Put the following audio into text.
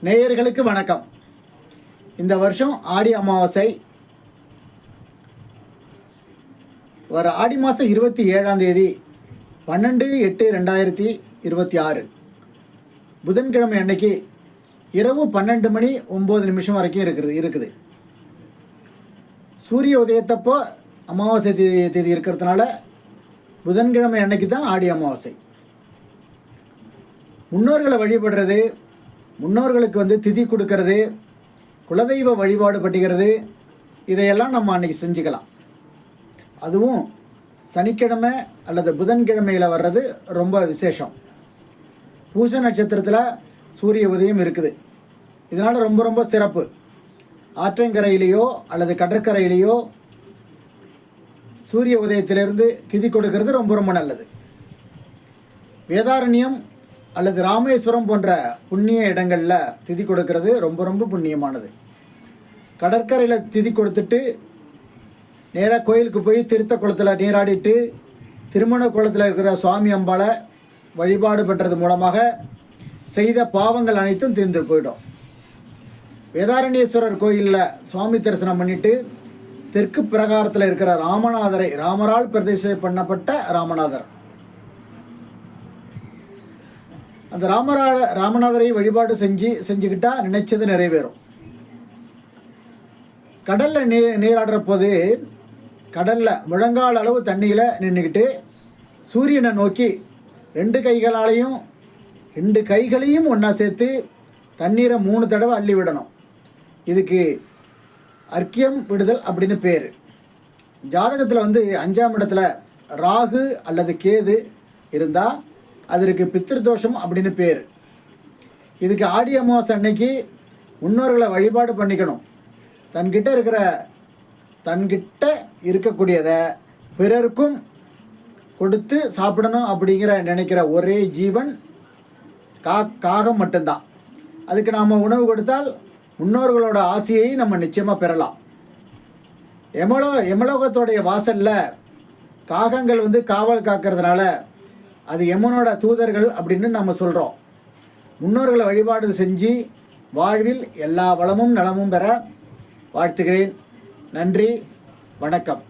நேயர்களுக்கு வணக்கம். இந்த வருஷம் ஆடி அமாவாசை வர ஆடி மாதம் 27ஆம் தேதி 12/8/2026 புதன்கிழமை அன்னைக்கு இரவு 12 மணி 9 நிமிஷம் வரைக்கும் இருக்குது. சூரிய உதயத்தப்போ அமாவாசை தேதி இருக்கிறதுனால புதன்கிழமை அன்னைக்கு தான் ஆடி அமாவாசை. முன்னோர்களை வழிபடுறது, முன்னோர்களுக்கு திதி கொடுக்கறது, குலதெய்வ வழிபாடு பண்ணிக்கிறது, இதையெல்லாம் நம்ம அன்றைக்கி செஞ்சுக்கலாம். அதுவும் சனிக்கிழமை அல்லது புதன்கிழமையில் வர்றது ரொம்ப விசேஷம். பூச நட்சத்திரத்தில் சூரிய உதயம் இருக்குது. இதனால் ரொம்ப ரொம்ப சிறப்பு. ஆற்றங்கரையிலேயோ அல்லது கடற்கரையிலேயோ சூரிய உதயத்திலிருந்து திதி கொடுக்கறது ரொம்ப ரொம்ப நல்லது. வேதாரண்யம் அல்லது ராமேஸ்வரம் போன்ற புண்ணிய இடங்களில் திதி கொடுக்கறது ரொம்ப ரொம்ப புண்ணியமானது. கடற்கரையில் திதி கொடுத்துட்டு நேராக கோயிலுக்கு போய் திருத்த குளத்தில் நீராடிட்டு திருமண குளத்தில் இருக்கிற சுவாமி அம்பாளை வழிபாடு பண்ணுறது மூலமாக செய்த பாவங்கள் அனைத்தும் தீர்ந்து போயிடும். வேதாரண்யேஸ்வரர் கோயிலில் சுவாமி தரிசனம் பண்ணிவிட்டு தெற்கு பிரகாரத்தில் இருக்கிற ராமநாதரை, ராமரால் பிரதிஷ்டை பண்ணப்பட்ட ராமநாதர், அந்த ராமநாதரை வழிபாடு செஞ்சுக்கிட்டால் நினைச்சது நிறைவேறும். கடலில் நீராடுற போது கடலில் முழங்கால் அளவு தண்ணியில் நின்றுக்கிட்டு சூரியனை நோக்கி ரெண்டு கைகளையும் ஒன்றா சேர்த்து தண்ணீரை 3 தடவை அள்ளி விடணும். இதுக்கு அர்க்கியம் விடுதல் அப்படின்னு பேர். ஜாதகத்தில் 5ஆம் இடத்துல ராகு அல்லது கேது இருந்தால் அதற்கு பித்திருதோஷம் அப்படின்னு பேர். இதுக்கு ஆடி அமாவாசை அன்னைக்கு முன்னோர்களை வழிபாடு பண்ணிக்கணும். தன்கிட்ட இருக்கக்கூடியதை பிறருக்கும் கொடுத்து சாப்பிடணும் அப்படிங்கிற நினைக்கிற ஒரே ஜீவன் காகம் மட்டும்தான். அதுக்கு நாம் உணவு கொடுத்தால் முன்னோர்களோட ஆசையை நம்ம நிச்சயமாக பெறலாம். எமலோகத்தோடைய வாசலில் காகங்கள் காவல் காக்கிறதுனால அது யமனோட தூதர்கள் அப்படின்னு நம்ம சொல்கிறோம். முன்னோர்களை வழிபாடு செஞ்சு வாழ்வில் எல்லா வளமும் நலமும் பெற வாழ்த்துகிறேன். நன்றி, வணக்கம்.